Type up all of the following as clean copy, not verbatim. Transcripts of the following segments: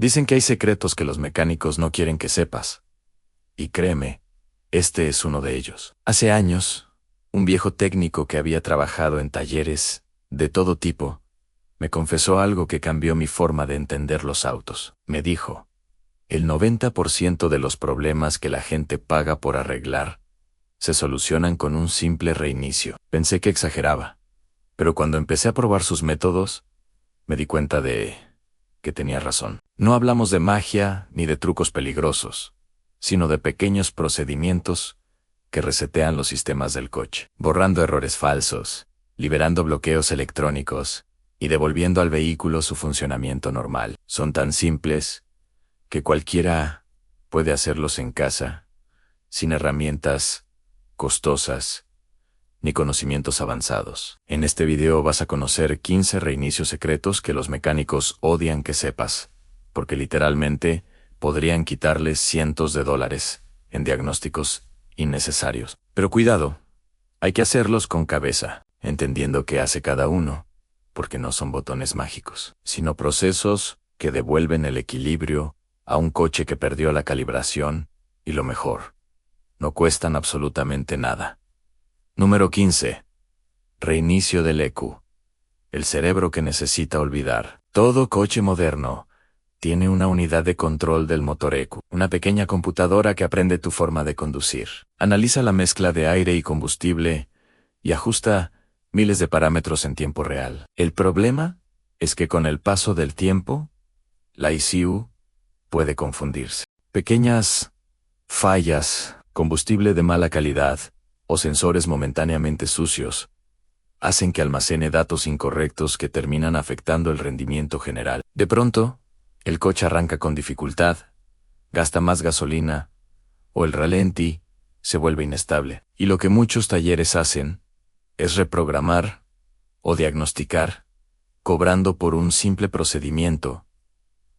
Dicen que hay secretos que los mecánicos no quieren que sepas. Y créeme, este es uno de ellos. Hace años, un viejo técnico que había trabajado en talleres de todo tipo, me confesó algo que cambió mi forma de entender los autos. Me dijo, el 90% de los problemas que la gente paga por arreglar se solucionan con un simple reinicio. Pensé que exageraba, pero cuando empecé a probar sus métodos, me di cuenta de que tenía razón. No hablamos de magia ni de trucos peligrosos, sino de pequeños procedimientos que resetean los sistemas del coche, borrando errores falsos, liberando bloqueos electrónicos y devolviendo al vehículo su funcionamiento normal. Son tan simples que cualquiera puede hacerlos en casa, sin herramientas costosas ni conocimientos avanzados. En este video vas a conocer 15 reinicios secretos que los mecánicos odian que sepas, porque literalmente podrían quitarles cientos de dólares en diagnósticos innecesarios. Pero cuidado, hay que hacerlos con cabeza, entendiendo qué hace cada uno, porque no son botones mágicos, sino procesos que devuelven el equilibrio a un coche que perdió la calibración y lo mejor, no cuestan absolutamente nada. Número 15. Reinicio del ECU. El cerebro que necesita olvidar. Todo coche moderno tiene una unidad de control del motor ECU, una pequeña computadora que aprende tu forma de conducir. Analiza la mezcla de aire y combustible y ajusta miles de parámetros en tiempo real. El problema es que con el paso del tiempo, la ECU puede confundirse. Pequeñas fallas, combustible de mala calidad o sensores momentáneamente sucios hacen que almacene datos incorrectos que terminan afectando el rendimiento general. De pronto, el coche arranca con dificultad, gasta más gasolina, o el ralentí se vuelve inestable. Y lo que muchos talleres hacen es reprogramar o diagnosticar, cobrando por un simple procedimiento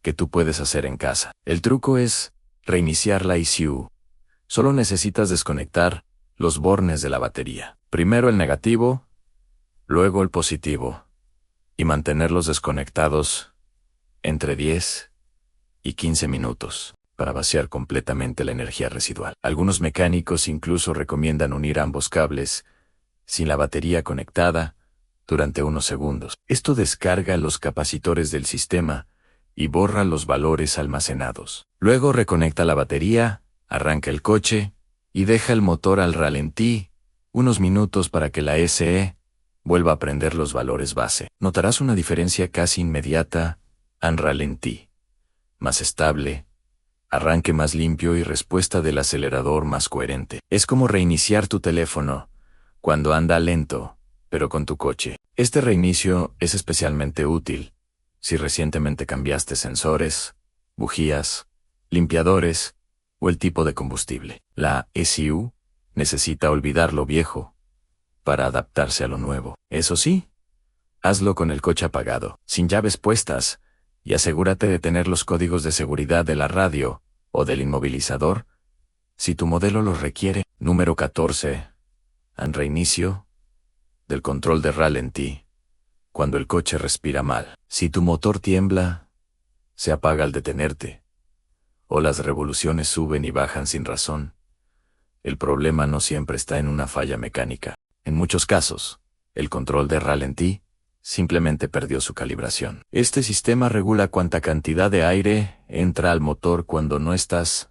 que tú puedes hacer en casa. El truco es reiniciar la ECU. Solo necesitas desconectar los bornes de la batería. Primero el negativo, luego el positivo, y mantenerlos desconectados entre 10 y 15 minutos para vaciar completamente la energía residual. Algunos mecánicos incluso recomiendan unir ambos cables sin la batería conectada durante unos segundos. Esto descarga los capacitores del sistema y borra los valores almacenados. Luego reconecta la batería, arranca el coche y deja el motor al ralentí unos minutos para que la SE vuelva a prender los valores base. Notarás una diferencia casi inmediata en ralentí, más estable, arranque más limpio y respuesta del acelerador más coherente. Es como reiniciar tu teléfono cuando anda lento, pero con tu coche. Este reinicio es especialmente útil si recientemente cambiaste sensores, bujías, limpiadores o el tipo de combustible. La ECU necesita olvidar lo viejo para adaptarse a lo nuevo. Eso sí, hazlo con el coche apagado, sin llaves puestas, y asegúrate de tener los códigos de seguridad de la radio o del inmovilizador si tu modelo los requiere. Número 14. En reinicio del control de ralentí. Cuando el coche respira mal. Si tu motor tiembla, se apaga al detenerte, o las revoluciones suben y bajan sin razón, el problema no siempre está en una falla mecánica. En muchos casos, el control de ralentí simplemente perdió su calibración. Este sistema regula cuánta cantidad de aire entra al motor cuando no estás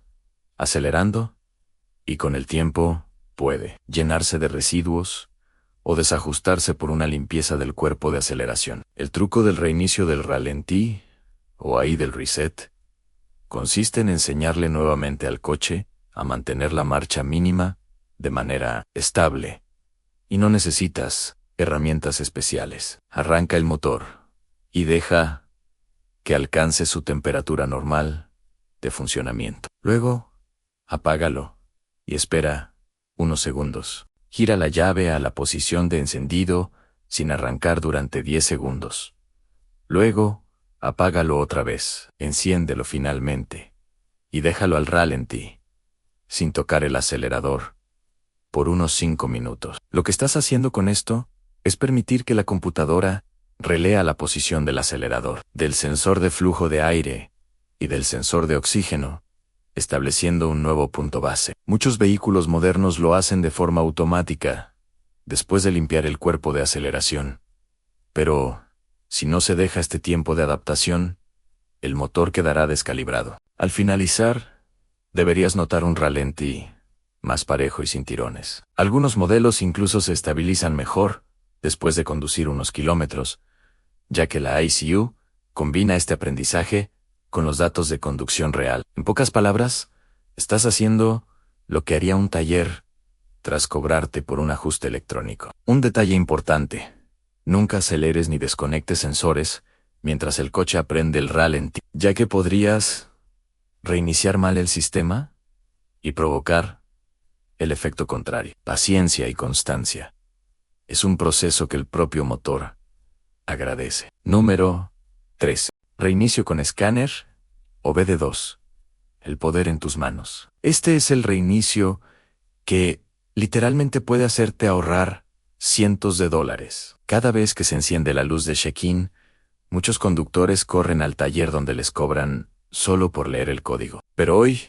acelerando, y con el tiempo puede llenarse de residuos o desajustarse por una limpieza del cuerpo de aceleración. El truco del reinicio del ralentí, o ahí del reset, consiste en enseñarle nuevamente al coche a mantener la marcha mínima de manera estable, y no necesitas herramientas especiales. Arranca el motor y deja que alcance su temperatura normal de funcionamiento. Luego, apágalo y espera unos segundos. Gira la llave a la posición de encendido sin arrancar durante 10 segundos. Luego, apágalo otra vez, enciéndelo finalmente y déjalo al ralentí, sin tocar el acelerador, por unos 5 minutos. Lo que estás haciendo con esto es permitir que la computadora relea la posición del acelerador, del sensor de flujo de aire y del sensor de oxígeno, estableciendo un nuevo punto base. Muchos vehículos modernos lo hacen de forma automática, después de limpiar el cuerpo de aceleración. Pero, si no se deja este tiempo de adaptación, el motor quedará descalibrado. Al finalizar, deberías notar un ralentí más parejo y sin tirones. Algunos modelos incluso se estabilizan mejor después de conducir unos kilómetros, ya que la ECU combina este aprendizaje con los datos de conducción real. En pocas palabras, estás haciendo lo que haría un taller tras cobrarte por un ajuste electrónico. Un detalle importante: nunca aceleres ni desconectes sensores mientras el coche aprende el ralentí, ya que podrías reiniciar mal el sistema y provocar el efecto contrario. Paciencia y constancia. Es un proceso que el propio motor agradece. Número 13. Reinicio con escáner o BD2. El poder en tus manos. Este es el reinicio que literalmente puede hacerte ahorrar cientos de dólares. Cada vez que se enciende la luz de check-in, muchos conductores corren al taller donde les cobran solo por leer el código. Pero hoy,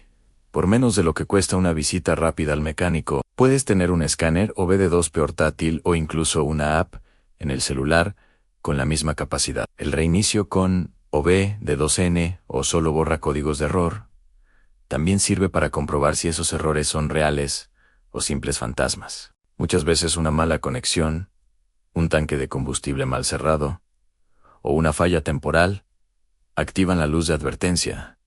por menos de lo que cuesta una visita rápida al mecánico, puedes tener un escáner o BD2 portátil o incluso una app en el celular con la misma capacidad. El reinicio con OB de 2N o solo borra códigos de error también sirve para comprobar si esos errores son reales o simples fantasmas. Muchas veces una mala conexión, un tanque de combustible mal cerrado o una falla temporal activan la luz de advertencia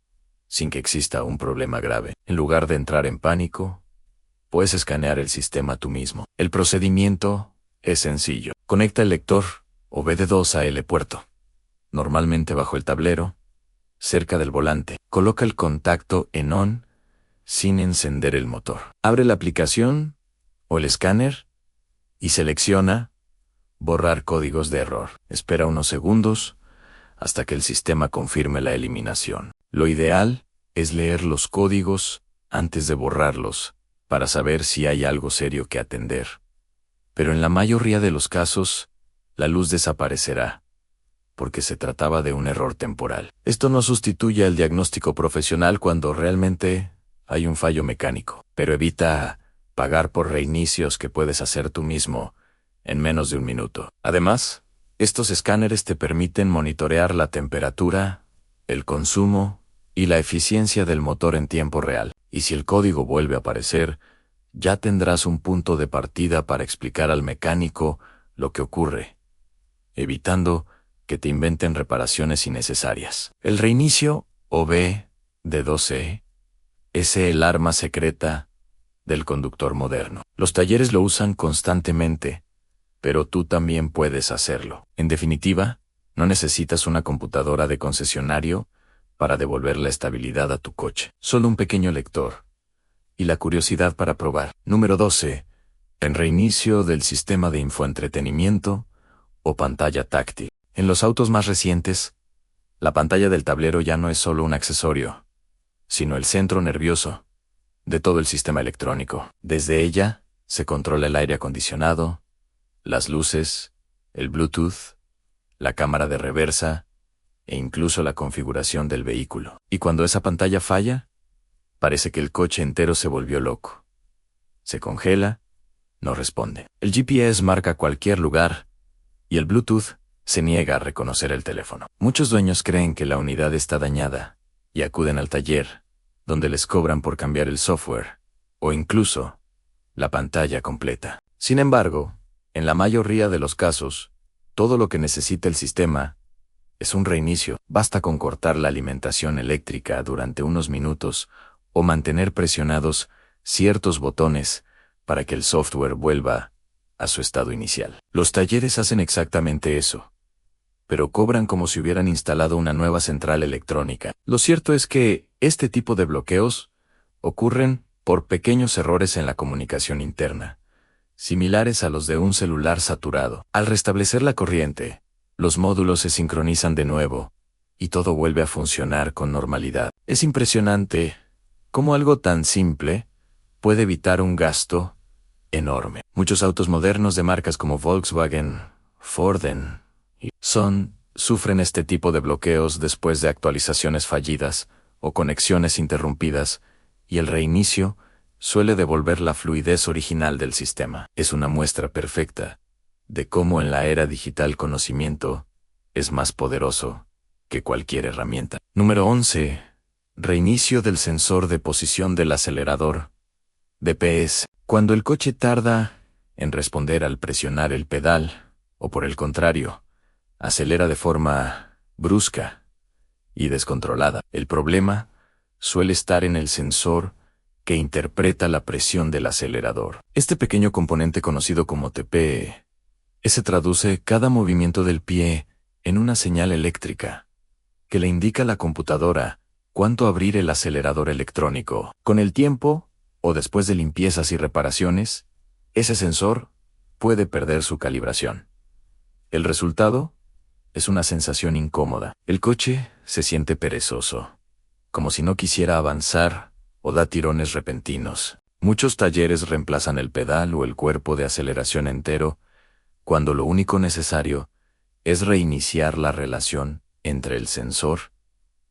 sin que exista un problema grave. En lugar de entrar en pánico, puedes escanear el sistema tú mismo. El procedimiento es sencillo. Conecta el lector o BD2 a L puerto, normalmente bajo el tablero, cerca del volante. Coloca el contacto en ON sin encender el motor. Abre la aplicación o el escáner y selecciona borrar códigos de error. Espera unos segundos hasta que el sistema confirme la eliminación. Lo ideal es leer los códigos antes de borrarlos para saber si hay algo serio que atender. Pero en la mayoría de los casos, la luz desaparecerá, porque se trataba de un error temporal. Esto no sustituye el diagnóstico profesional cuando realmente hay un fallo mecánico, pero evita pagar por reinicios que puedes hacer tú mismo en menos de un minuto. Además, estos escáneres te permiten monitorear la temperatura, el consumo y la eficiencia del motor en tiempo real. Y si el código vuelve a aparecer, ya tendrás un punto de partida para explicar al mecánico lo que ocurre, evitando que te inventen reparaciones innecesarias. El reinicio, o B, de 2E, es el arma secreta del conductor moderno. Los talleres lo usan constantemente, pero tú también puedes hacerlo. En definitiva, no necesitas una computadora de concesionario para devolver la estabilidad a tu coche. Solo un pequeño lector y la curiosidad para probar. Número 12. El reinicio del sistema de infoentretenimiento o pantalla táctil. En los autos más recientes, la pantalla del tablero ya no es solo un accesorio, sino el centro nervioso de todo el sistema electrónico. Desde ella se controla el aire acondicionado, las luces, el Bluetooth, la cámara de reversa e incluso la configuración del vehículo. Y cuando esa pantalla falla, parece que el coche entero se volvió loco. Se congela, no responde. El GPS marca cualquier lugar y el Bluetooth se niega a reconocer el teléfono. Muchos dueños creen que la unidad está dañada y acuden al taller, donde les cobran por cambiar el software o incluso la pantalla completa. Sin embargo, en la mayoría de los casos, todo lo que necesita el sistema es un reinicio. Basta con cortar la alimentación eléctrica durante unos minutos o mantener presionados ciertos botones para que el software vuelva a su estado inicial. Los talleres hacen exactamente eso, pero cobran como si hubieran instalado una nueva central electrónica. Lo cierto es que este tipo de bloqueos ocurren por pequeños errores en la comunicación interna, similares a los de un celular saturado. Al restablecer la corriente, los módulos se sincronizan de nuevo y todo vuelve a funcionar con normalidad. Es impresionante cómo algo tan simple puede evitar un gasto enorme. Muchos autos modernos de marcas como Volkswagen, Ford y son sufren este tipo de bloqueos después de actualizaciones fallidas o conexiones interrumpidas, y el reinicio suele devolver la fluidez original del sistema. Es una muestra perfecta de cómo en la era digital conocimiento es más poderoso que cualquier herramienta. Número 11. Reinicio del sensor de posición del acelerador, DPS. Cuando el coche tarda en responder al presionar el pedal, o por el contrario, acelera de forma brusca y descontrolada, el problema suele estar en el sensor que interpreta la presión del acelerador. Este pequeño componente conocido como TP se traduce cada movimiento del pie en una señal eléctrica que le indica a la computadora cuánto abrir el acelerador electrónico. Con el tiempo, o después de limpiezas y reparaciones, ese sensor puede perder su calibración. El resultado es una sensación incómoda. El coche se siente perezoso, como si no quisiera avanzar o da tirones repentinos. Muchos talleres reemplazan el pedal o el cuerpo de aceleración entero, cuando lo único necesario es reiniciar la relación entre el sensor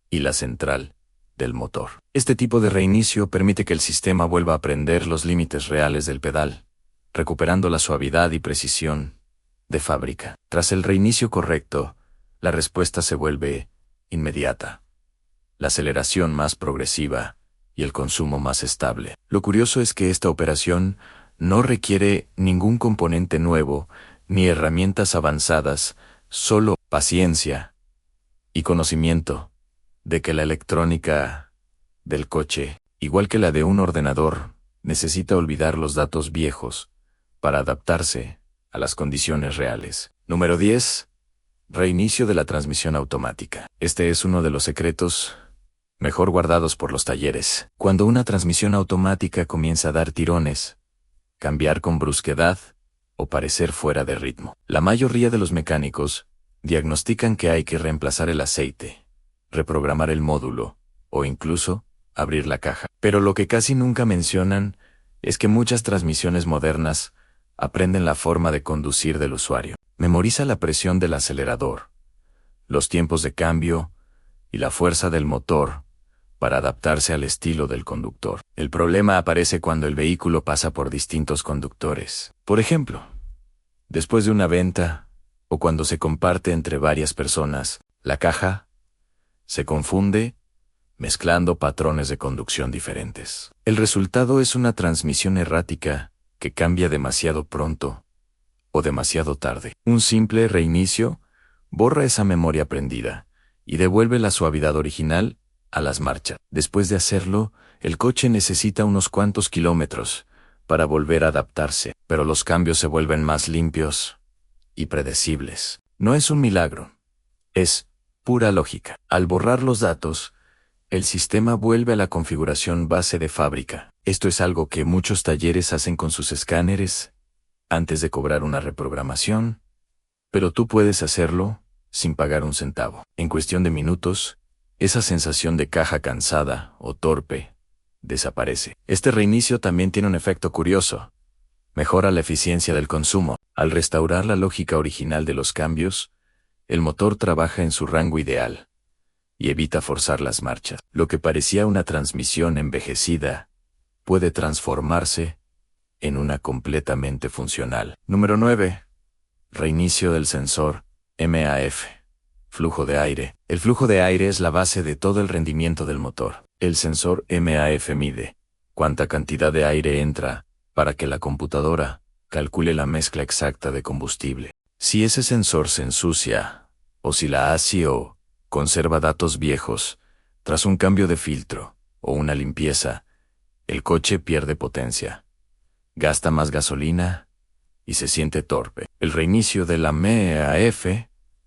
y la central del motor. Este tipo de reinicio permite que el sistema vuelva a aprender los límites reales del pedal, recuperando la suavidad y precisión de fábrica. Tras el reinicio correcto, la respuesta se vuelve inmediata, la aceleración más progresiva y el consumo más estable. Lo curioso es que esta operación no requiere ningún componente nuevo ni herramientas avanzadas, solo paciencia y conocimiento de que la electrónica del coche, igual que la de un ordenador, necesita olvidar los datos viejos para adaptarse a las condiciones reales. Número 10. Reinicio de la transmisión automática. Este es uno de los secretos mejor guardados por los talleres. Cuando una transmisión automática comienza a dar tirones, cambiar con brusquedad o parecer fuera de ritmo, la mayoría de los mecánicos diagnostican que hay que reemplazar el aceite, reprogramar el módulo o incluso abrir la caja. Pero lo que casi nunca mencionan es que muchas transmisiones modernas aprenden la forma de conducir del usuario. Memoriza la presión del acelerador, los tiempos de cambio y la fuerza del motor para adaptarse al estilo del conductor. El problema aparece cuando el vehículo pasa por distintos conductores. Por ejemplo, después de una venta o cuando se comparte entre varias personas, la caja se confunde mezclando patrones de conducción diferentes. El resultado es una transmisión errática que cambia demasiado pronto o demasiado tarde. Un simple reinicio borra esa memoria aprendida y devuelve la suavidad original a las marchas. Después de hacerlo, el coche necesita unos cuantos kilómetros para volver a adaptarse, pero los cambios se vuelven más limpios y predecibles. No es un milagro, es pura lógica. Al borrar los datos, el sistema vuelve a la configuración base de fábrica. Esto es algo que muchos talleres hacen con sus escáneres antes de cobrar una reprogramación, pero tú puedes hacerlo sin pagar un centavo. En cuestión de minutos, esa sensación de caja cansada o torpe desaparece. Este reinicio también tiene un efecto curioso. Mejora la eficiencia del consumo. Al restaurar la lógica original de los cambios, el motor trabaja en su rango ideal y evita forzar las marchas. Lo que parecía una transmisión envejecida puede transformarse en una completamente funcional. Número 9. Reinicio del sensor MAF. Flujo de aire. El flujo de aire es la base de todo el rendimiento del motor. El sensor MAF mide cuánta cantidad de aire entra para que la computadora calcule la mezcla exacta de combustible. Si ese sensor se ensucia, o si la ACO conserva datos viejos, tras un cambio de filtro o una limpieza, el coche pierde potencia, gasta más gasolina y se siente torpe. El reinicio de la MAF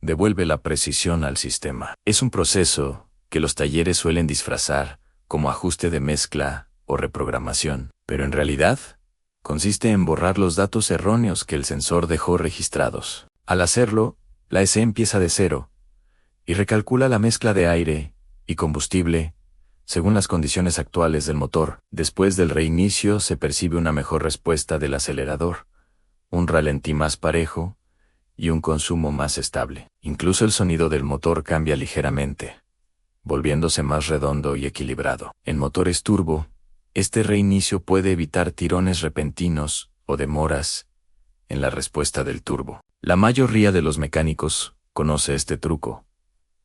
devuelve la precisión al sistema. Es un proceso que los talleres suelen disfrazar como ajuste de mezcla o reprogramación, pero en realidad consiste en borrar los datos erróneos que el sensor dejó registrados. Al hacerlo, la SE empieza de cero y recalcula la mezcla de aire y combustible según las condiciones actuales del motor. Después del reinicio se percibe una mejor respuesta del acelerador, un ralentí más parejo y un consumo más estable. Incluso el sonido del motor cambia ligeramente, volviéndose más redondo y equilibrado. En motores turbo, este reinicio puede evitar tirones repentinos o demoras en la respuesta del turbo. La mayoría de los mecánicos conoce este truco,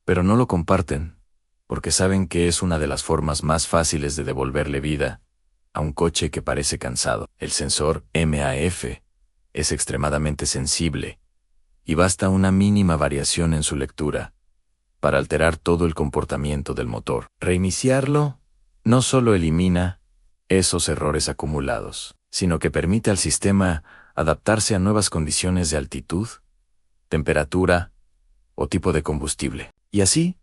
pero no lo comparten, porque saben que es una de las formas más fáciles de devolverle vida a un coche que parece cansado. El sensor MAF es extremadamente sensible y basta una mínima variación en su lectura para alterar todo el comportamiento del motor. Reiniciarlo no solo elimina esos errores acumulados, sino que permite al sistema adaptarse a nuevas condiciones de altitud, temperatura o tipo de combustible. Y así,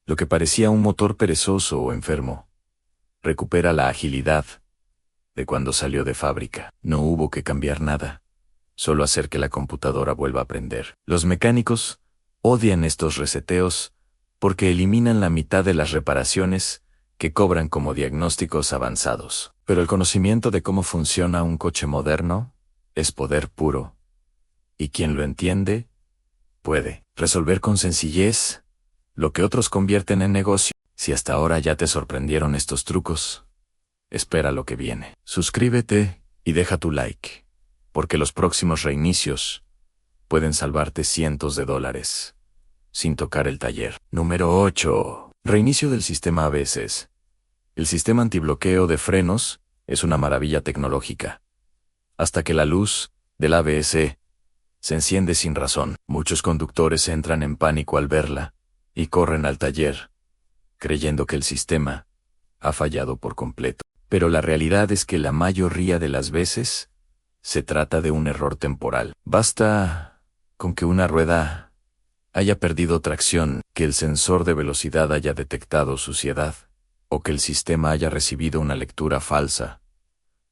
lo que parecía un motor perezoso o enfermo, recupera la agilidad de cuando salió de fábrica. No hubo que cambiar nada, solo hacer que la computadora vuelva a aprender. Los mecánicos odian estos reseteos porque eliminan la mitad de las reparaciones que cobran como diagnósticos avanzados. Pero el conocimiento de cómo funciona un coche moderno es poder puro, y quien lo entiende puede resolver con sencillez lo que otros convierten en negocio. Si hasta ahora ya te sorprendieron estos trucos, espera lo que viene. Suscríbete y deja tu like, porque los próximos reinicios pueden salvarte cientos de dólares sin tocar el taller. Número 8. Reinicio del sistema ABS. El sistema antibloqueo de frenos es una maravilla tecnológica, hasta que la luz del ABS se enciende sin razón. Muchos conductores entran en pánico al verla y corren al taller, creyendo que el sistema ha fallado por completo. Pero la realidad es que la mayoría de las veces se trata de un error temporal. Basta con que una rueda haya perdido tracción, que el sensor de velocidad haya detectado suciedad, o que el sistema haya recibido una lectura falsa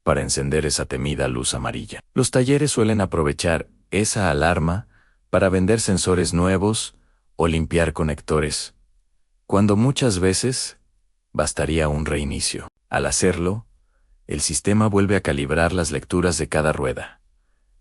para encender esa temida luz amarilla. Los talleres suelen aprovechar esa alarma para vender sensores nuevos o limpiar conectores, cuando muchas veces bastaría un reinicio. Al hacerlo, el sistema vuelve a calibrar las lecturas de cada rueda,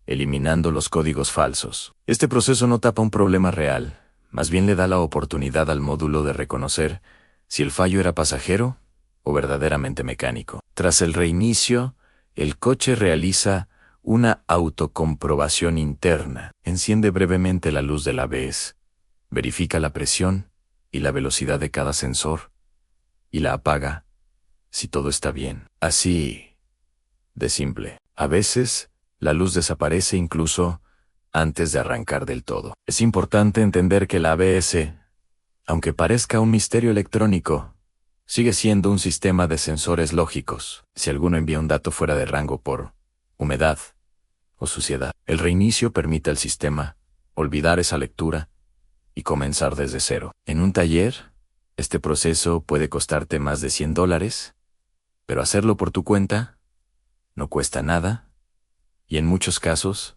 eliminando los códigos falsos. Este proceso no tapa un problema real, más bien le da la oportunidad al módulo de reconocer si el fallo era pasajero o verdaderamente mecánico. Tras el reinicio, el coche realiza una autocomprobación interna. Enciende brevemente la luz del ABS, verifica la presión y la velocidad de cada sensor, y la apaga si todo está bien. Así de simple. A veces, la luz desaparece incluso antes de arrancar del todo. Es importante entender que el ABS, aunque parezca un misterio electrónico, sigue siendo un sistema de sensores lógicos. Si alguno envía un dato fuera de rango por humedad o suciedad, el reinicio permite al sistema olvidar esa lectura y comenzar desde cero. En un taller, este proceso puede costarte más de $100, pero hacerlo por tu cuenta no cuesta nada y en muchos casos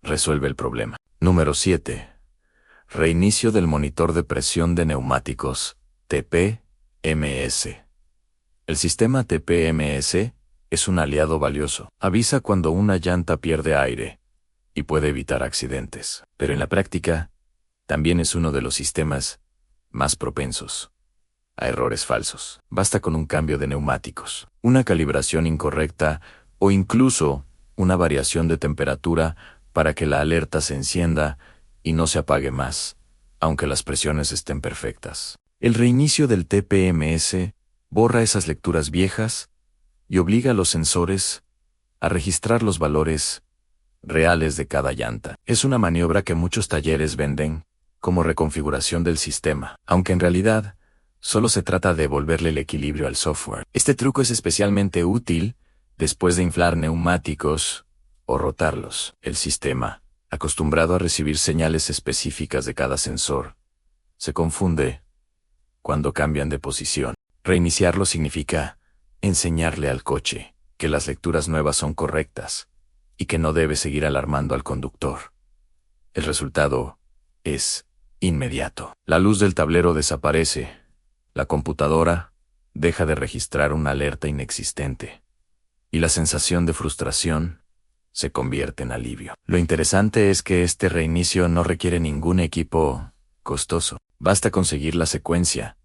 resuelve el problema. Número 7. Reinicio del monitor de presión de neumáticos, TPMS. El sistema TPMS es un aliado valioso. Avisa cuando una llanta pierde aire y puede evitar accidentes. Pero en la práctica, también es uno de los sistemas más propensos a errores falsos. Basta con un cambio de neumáticos, una calibración incorrecta o incluso una variación de temperatura para que la alerta se encienda y no se apague más, aunque las presiones estén perfectas. El reinicio del TPMS borra esas lecturas viejas y obliga a los sensores a registrar los valores reales de cada llanta. Es una maniobra que muchos talleres venden como reconfiguración del sistema, aunque en realidad solo se trata de devolverle el equilibrio al software. Este truco es especialmente útil después de inflar neumáticos o rotarlos. El sistema, acostumbrado a recibir señales específicas de cada sensor, se confunde cuando cambian de posición. Reiniciarlo significa enseñarle al coche que las lecturas nuevas son correctas y que no debe seguir alarmando al conductor. El resultado es inmediato. La luz del tablero desaparece. La computadora deja de registrar una alerta inexistente y la sensación de frustración se convierte en alivio. Lo interesante es que este reinicio no requiere ningún equipo costoso. Basta conseguir la secuencia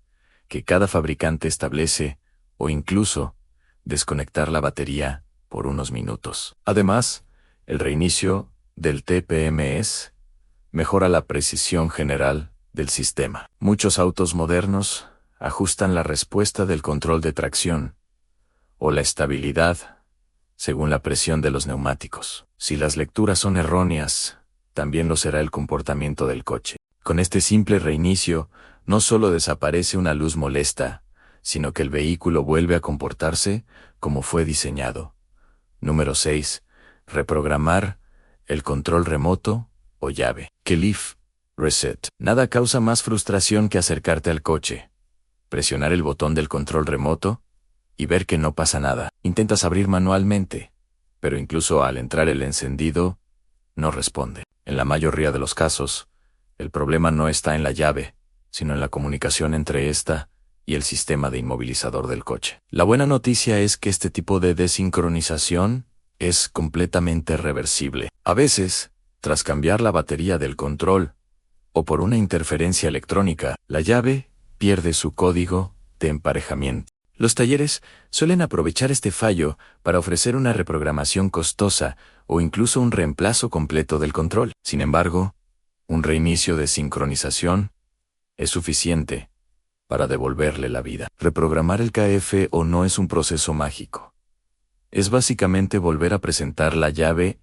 que cada fabricante establece o incluso desconectar la batería por unos minutos. Además, el reinicio del TPMS mejora la precisión general del sistema. Muchos autos modernos ajustan la respuesta del control de tracción o la estabilidad según la presión de los neumáticos. Si las lecturas son erróneas, también lo será el comportamiento del coche. Con este simple reinicio, no solo desaparece una luz molesta, sino que el vehículo vuelve a comportarse como fue diseñado. Número 6. Reprogramar el control remoto o llave. Keyless Reset. Nada causa más frustración que acercarte al coche, presionar el botón del control remoto y ver que no pasa nada. Intentas abrir manualmente, pero incluso al entrar el encendido, no responde. En la mayoría de los casos, el problema no está en la llave, sino en la comunicación entre esta y el sistema de inmovilizador del coche. La buena noticia es que este tipo de desincronización es completamente reversible. A veces, tras cambiar la batería del control, o por una interferencia electrónica, la llave pierde su código de emparejamiento. Los talleres suelen aprovechar este fallo para ofrecer una reprogramación costosa o incluso un reemplazo completo del control. Sin embargo, un reinicio de sincronización es suficiente para devolverle la vida. Reprogramar el KFO no es un proceso mágico. Es básicamente volver a presentar la llave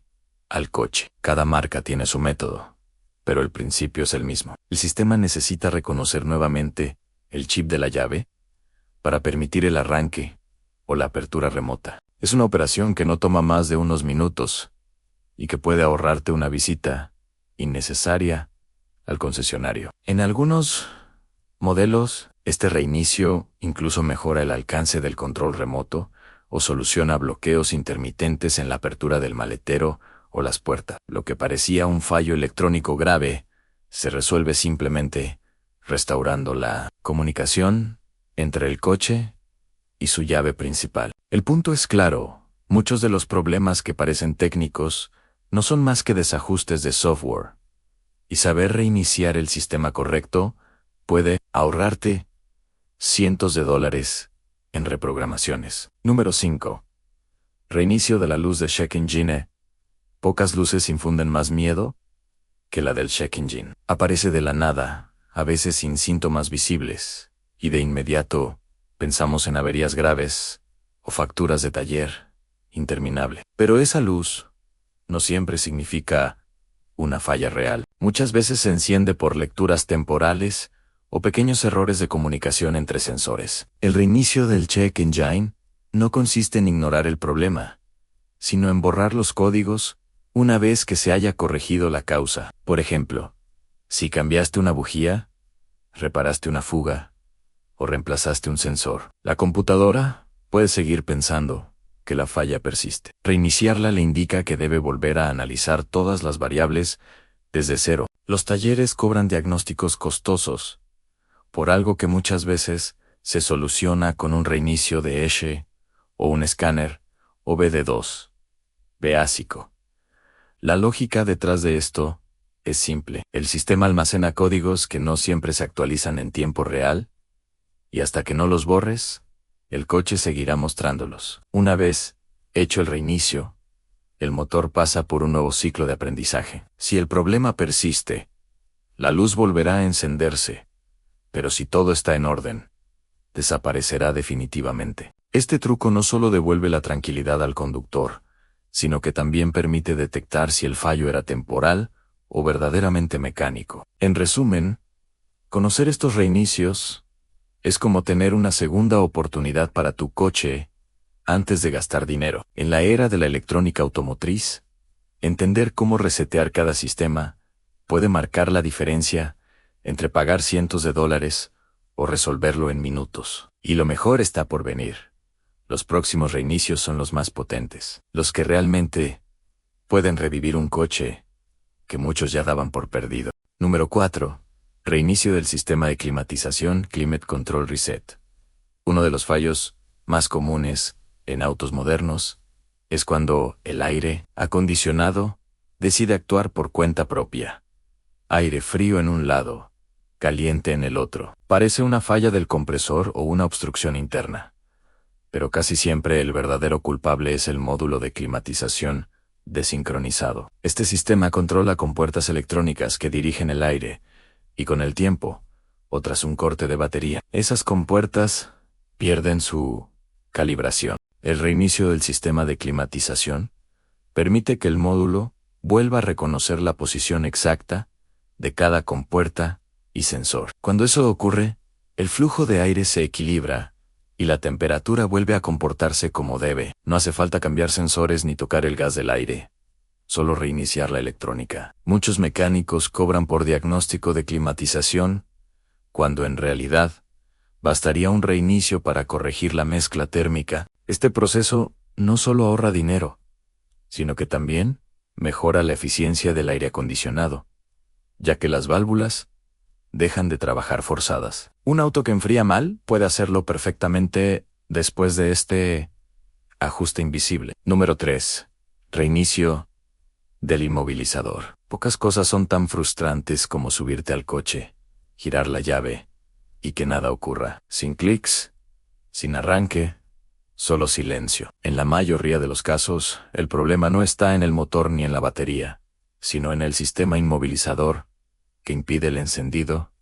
al coche. Cada marca tiene su método, pero el principio es el mismo. El sistema necesita reconocer nuevamente el chip de la llave para permitir el arranque o la apertura remota. Es una operación que no toma más de unos minutos y que puede ahorrarte una visita innecesaria al concesionario. En algunos modelos, este reinicio incluso mejora el alcance del control remoto o soluciona bloqueos intermitentes en la apertura del maletero o las puertas. Lo que parecía un fallo electrónico grave se resuelve simplemente restaurando la comunicación entre el coche y su llave principal. El punto es claro, muchos de los problemas que parecen técnicos no son más que desajustes de software, y saber reiniciar el sistema correcto puede ahorrarte cientos de dólares en reprogramaciones. Número 5. Reinicio de la luz de check engine. Pocas luces infunden más miedo que la del check engine. Aparece de la nada, a veces sin síntomas visibles, y de inmediato pensamos en averías graves o facturas de taller interminable. Pero esa luz no siempre significa una falla real. Muchas veces se enciende por lecturas temporales o pequeños errores de comunicación entre sensores. El reinicio del check engine no consiste en ignorar el problema, sino en borrar los códigos una vez que se haya corregido la causa. Por ejemplo, si cambiaste una bujía, reparaste una fuga o reemplazaste un sensor, la computadora puede seguir pensando que la falla persiste. Reiniciarla le indica que debe volver a analizar todas las variables desde cero. Los talleres cobran diagnósticos costosos por algo que muchas veces se soluciona con un reinicio de ESHE o un escáner o BD2 básico. La lógica detrás de esto es simple. El sistema almacena códigos que no siempre se actualizan en tiempo real, y hasta que no los borres, el coche seguirá mostrándolos. Una vez hecho el reinicio, el motor pasa por un nuevo ciclo de aprendizaje. Si el problema persiste, la luz volverá a encenderse, pero si todo está en orden, desaparecerá definitivamente. Este truco no solo devuelve la tranquilidad al conductor, sino que también permite detectar si el fallo era temporal o verdaderamente mecánico. En resumen, conocer estos reinicios es como tener una segunda oportunidad para tu coche antes de gastar dinero. En la era de la electrónica automotriz, entender cómo resetear cada sistema puede marcar la diferencia entre pagar cientos de dólares o resolverlo en minutos. Y lo mejor está por venir. Los próximos reinicios son los más potentes, los que realmente pueden revivir un coche que muchos ya daban por perdido. Número 4. Reinicio del sistema de climatización, Climate Control Reset. Uno de los fallos más comunes en autos modernos Es cuando el aire acondicionado decide actuar por cuenta propia. Aire frío en un lado, caliente en el otro. Parece una falla del compresor o una obstrucción interna. Pero casi siempre el verdadero culpable es el módulo de climatización desincronizado. Este sistema controla compuertas electrónicas que dirigen el aire, y con el tiempo, o tras un corte de batería, esas compuertas pierden su calibración. El reinicio del sistema de climatización permite que el módulo vuelva a reconocer la posición exacta de cada compuerta y sensor. Cuando eso ocurre, el flujo de aire se equilibra y la temperatura vuelve a comportarse como debe. No hace falta cambiar sensores ni tocar el gas del aire, solo reiniciar la electrónica. Muchos mecánicos cobran por diagnóstico de climatización, cuando en realidad bastaría un reinicio para corregir la mezcla térmica. Este proceso no solo ahorra dinero, sino que también mejora la eficiencia del aire acondicionado, ya que las válvulas dejan de trabajar forzadas. Un auto que enfría mal puede hacerlo perfectamente después de este ajuste invisible. Número 3. Reinicio del inmovilizador. Pocas cosas son tan frustrantes como subirte al coche, girar la llave y que nada ocurra. Sin clics, sin arranque, solo silencio. En la mayoría de los casos, el problema no está en el motor ni en la batería, sino en el sistema inmovilizador, que impide el encendido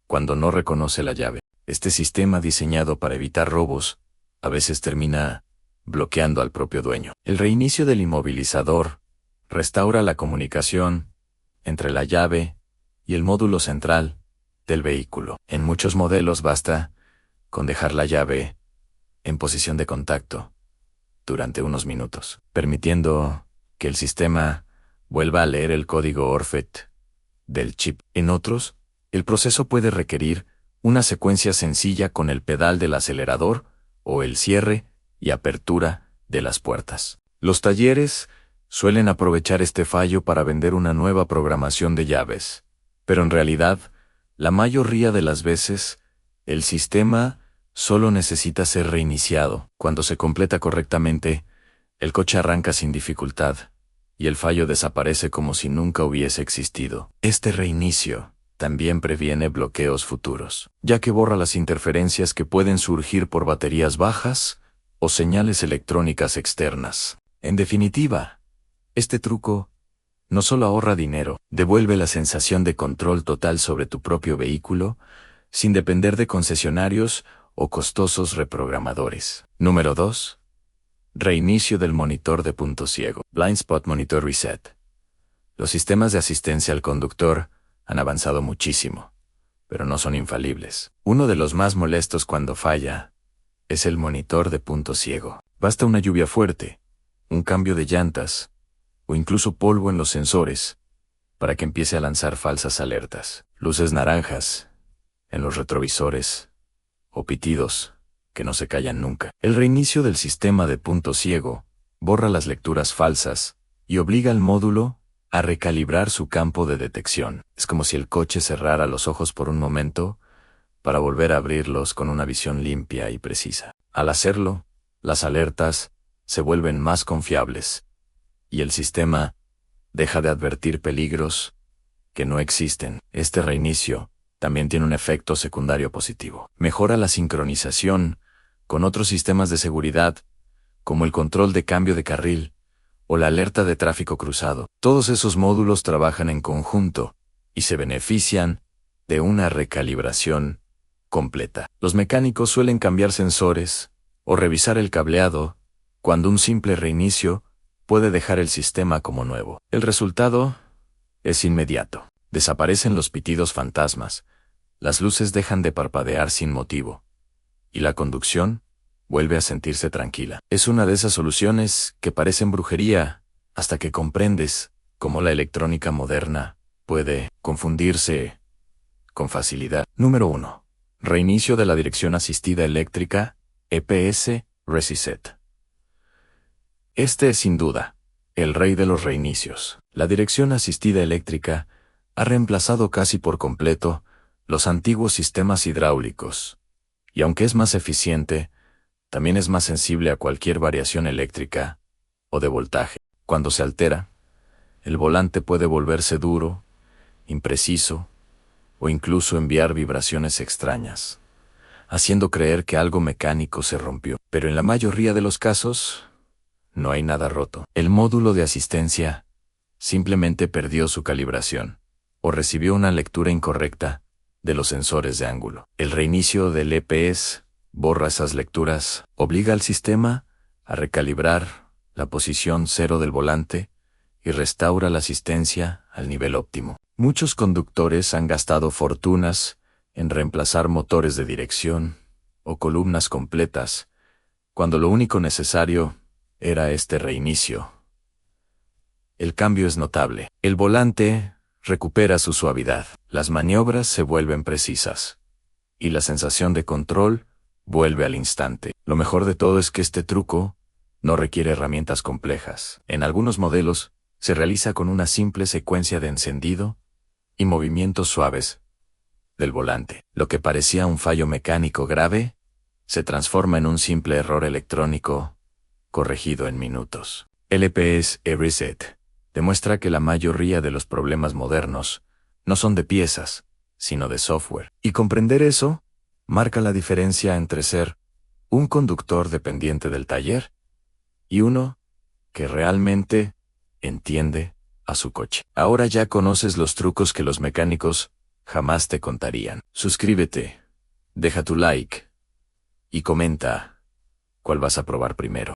cuando no reconoce la llave. Este sistema, diseñado para evitar robos, a veces termina bloqueando al propio dueño. El reinicio del inmovilizador restaura la comunicación entre la llave y el módulo central del vehículo. En muchos modelos basta con dejar la llave en posición de contacto durante unos minutos, permitiendo que el sistema vuelva a leer el código ORFET del chip. En otros, el proceso puede requerir una secuencia sencilla con el pedal del acelerador o el cierre y apertura de las puertas. Los talleres suelen aprovechar este fallo para vender una nueva programación de llaves, pero en realidad, la mayoría de las veces, el sistema solo necesita ser reiniciado. Cuando se completa correctamente, el coche arranca sin dificultad, y el fallo desaparece como si nunca hubiese existido. Este reinicio también previene bloqueos futuros, ya que borra las interferencias que pueden surgir por baterías bajas o señales electrónicas externas. En definitiva, este truco no solo ahorra dinero, devuelve la sensación de control total sobre tu propio vehículo, sin depender de concesionarios o costosos reprogramadores. Número 2. Reinicio del monitor de punto ciego. Blind Spot Monitor Reset. Los sistemas de asistencia al conductor han avanzado muchísimo, pero no son infalibles. Uno de los más molestos cuando falla es el monitor de punto ciego. Basta una lluvia fuerte, un cambio de llantas, o incluso polvo en los sensores, para que empiece a lanzar falsas alertas. Luces naranjas en los retrovisores, o pitidos que no se callan nunca. El reinicio del sistema de punto ciego borra las lecturas falsas y obliga al módulo a recalibrar su campo de detección. Es como si el coche cerrara los ojos por un momento para volver a abrirlos con una visión limpia y precisa. Al hacerlo, las alertas se vuelven más confiables y el sistema deja de advertir peligros que no existen. Este reinicio también tiene un efecto secundario positivo. Mejora la sincronización con otros sistemas de seguridad, como el control de cambio de carril o la alerta de tráfico cruzado. Todos esos módulos trabajan en conjunto y se benefician de una recalibración completa. Los mecánicos suelen cambiar sensores o revisar el cableado cuando un simple reinicio puede dejar el sistema como nuevo. El resultado es inmediato. Desaparecen los pitidos fantasmas, las luces dejan de parpadear sin motivo, y la conducción vuelve a sentirse tranquila. Es una de esas soluciones que parecen brujería hasta que comprendes cómo la electrónica moderna puede confundirse con facilidad. Número 1. Reinicio de la dirección asistida eléctrica, EPS, Reset. Este es sin duda el rey de los reinicios. La dirección asistida eléctrica ha reemplazado casi por completo los antiguos sistemas hidráulicos, y aunque es más eficiente, también es más sensible a cualquier variación eléctrica o de voltaje. Cuando se altera, el volante puede volverse duro, impreciso o incluso enviar vibraciones extrañas, haciendo creer que algo mecánico se rompió. Pero en la mayoría de los casos, no hay nada roto. El módulo de asistencia simplemente perdió su calibración o recibió una lectura incorrecta de los sensores de ángulo. El reinicio del EPS borra esas lecturas, obliga al sistema a recalibrar la posición cero del volante y restaura la asistencia al nivel óptimo. Muchos conductores han gastado fortunas en reemplazar motores de dirección o columnas completas, cuando lo único necesario era este reinicio. El cambio es notable. El volante recupera su suavidad, las maniobras se vuelven precisas, y la sensación de control vuelve al instante. Lo mejor de todo es que este truco no requiere herramientas complejas. En algunos modelos, se realiza con una simple secuencia de encendido y movimientos suaves del volante. Lo que parecía un fallo mecánico grave, se transforma en un simple error electrónico corregido en minutos. El EPS Reset demuestra que la mayoría de los problemas modernos no son de piezas, sino de software. Y comprender eso marca la diferencia entre ser un conductor dependiente del taller y uno que realmente entiende a su coche. Ahora ya conoces los trucos que los mecánicos jamás te contarían. Suscríbete, deja tu like y comenta cuál vas a probar primero.